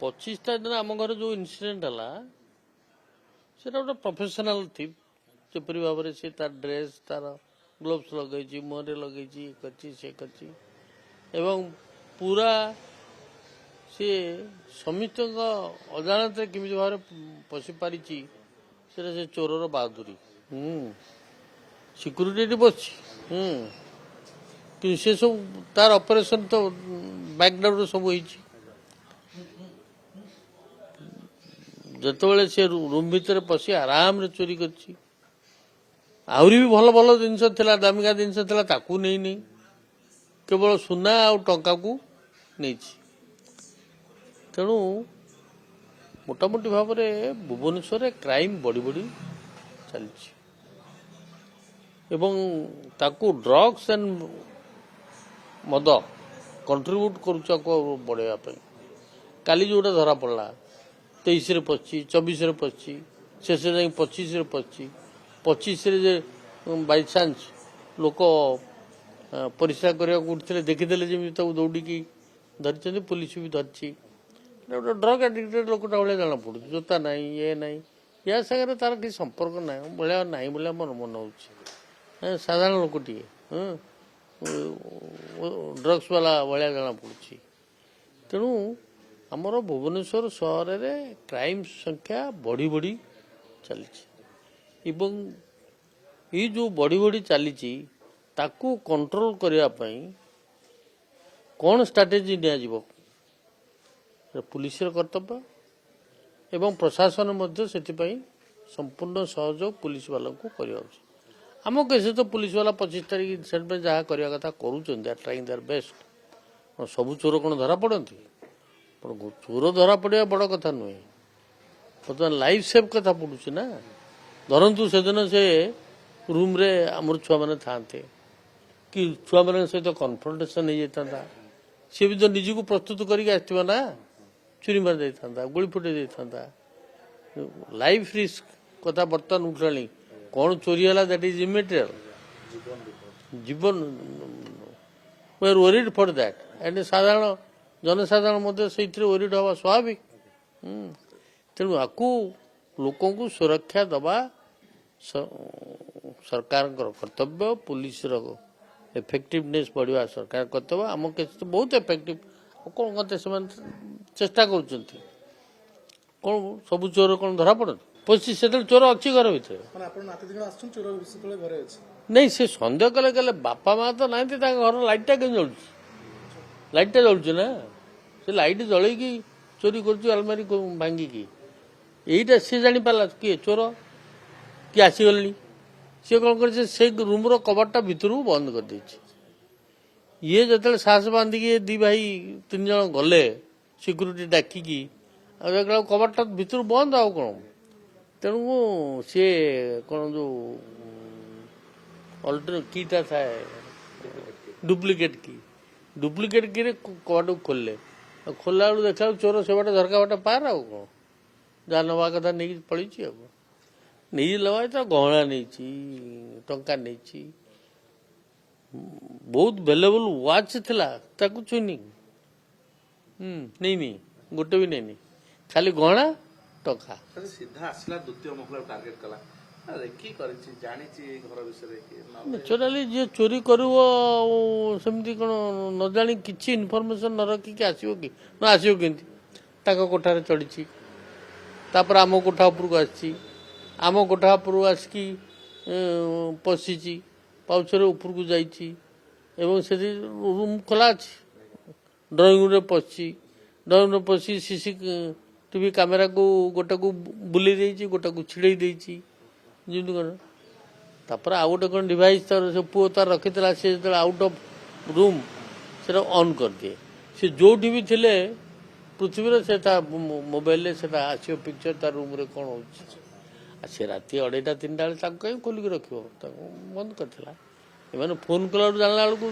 25 दिन आम घर जो इनसीडेंट है गोटे प्रोफेशनल थिप जपरी भाव में सी तार ड्रेस तार ग्लोव्स लगे मुहरे लगे से करची एवं पूरा सी समित अजाणत केमी भाव पशि पारी से चोरर बहादुरी सिक्यूरीटी बस कि से सब तार ऑपरेशन तो बैकग्राउंड सब हो जिते से रूम भितर पशि आराम रे चोरी करछि आहरी भी भल भल जिनस दामिका जिनस ताकू नहीं केवल सुना आ टंका को नहीं तेणु मोटामोटी भाव में भुवनेश्वर क्राइम बढ़ी बढ़ी चलछि एवं ताकू ड्रग्स एंड मद कंट्रीब्यूट करुचा बढ़ावा काली जोटा धरा पड़ा 23 रे पची 24 रे पची शेष जाए 25 रे पची 25 रे बाई चान्स लोक परिश्रा करने उठते देखीदे जमी दौड़ी धरी पुलिस भी धरती गोटे ड्रग एडिक्टेड लोकटा भाई जाना पड़ू जोता ना ये ना या सागर तार किसी संपर्क ना भाया ना भाया मोर मन हो साधारण लोकटे ड्रग्स वाला भाया जाना पड़ू तेणु आमर भुवनेश्वर सहर में क्राइम संख्या बढ़ी बढ़ी चली ये जो बढ़ी बढ़ी चली ताकू कंट्रोल करने कौन स्ट्राटेजी नि पुलिस कर्तव्य एवं प्रशासन संपूर्ण सहयोग पुलिस वाला को करवा आम कैसे तो पुलिस वाला 25 तारीख इनसीडेंट में जहाँ करवा कथा करूँ ट्राइंग देयर बेस्ट सबू चोर कौन धरा पड़ती चोर धरा पड़ा बड़ कथा नुहे बर्तमान लाइफ सेव कथा पड़ुची ना धरतु से दिन से रूम रे आमर छुआ मैंने था कि छुआ मान सहित कनफ्रंटेशन हो जाता सी भी तो निजी को प्रस्तुत करके ना चुरी मार जाता गोली फुटे जाता लाइफ रिस्क कथा बर्तमान उठला कौन चोरी है दैट इज इमेटेरियल जीवन we are worried for that and साधारण जनसाधारण मध्य से ओरिड हवा स्वाभाविक तेणु आपको लोकों को सुरक्षा दबा सरकार कर्तव्य पुलिस इफेक्टिवनेस बढ़िया सरकार कर्तव्य आम के तो बहुत इफेक्टिव कौन कहते चेष्टा कर सब चोर कौन धरा पड़े पची से चोर अच्छी घर भितर नहीं से सन्देह कले कले बापा माँ तो ना घर लाइटा कहीं जलुची लाइटा जलुचे ना से लाइट जल चोरी कर आलमारी भांगिकी यहीटा सी जानी पारा किए चोर किए आसीगले सी कौन कर रूम कबाटा भितर बंद कर दे ये जो साहस बांधिकी दी भाई 3 जन गले सिक्यूरीटी डाकिकी कबाटा भितर बंद आउ कौन तेणु सी कौन जो अल्टर कीटा था डुप्लिकेट की कबाट खोलले खोलला बेलू देखा चोर से बाटे झरका बाटे पार आ कौन जहाँ नवा कथा नहीं पड़ी नहीं लगा तो गहना नहीं टंका नहीं बहुत वैल्यूएबल वाच था चुनी नहीं गोटे भी नहीं खाली गहना टंका सीधा आसला द्वितीय महिला टार्गेट कला नेचुराली जी चोरी करमती कौन न जानी किसी इनफर्मेशन न रखिकी आसो कि न आसो कि कोठार चढ़ी तापर आम कोठा उपरक आम कोठा उपरक आसिकी पशिची पाउछरे उपरक जाइए रूम खोला अच्छी ड्राइंग रूम पशि ड्राइंग रूम पशि सीसी टीवी कैमेरा को गोटे को बुले गोटे को छिड़े देती जमी कौन तापर आउ गोटे कौन डिवाइस तार से पुओ तार रखी से जो आउट ऑफ रूम से ऑन कर दिए से जो भी थे पृथ्वी से मोबाइल से आसो पिक्चर तार रूम रे कौन हो से राति 2:30 3टा बेले कहीं खोलिक रख बंद करता फोन कला जानला बेलू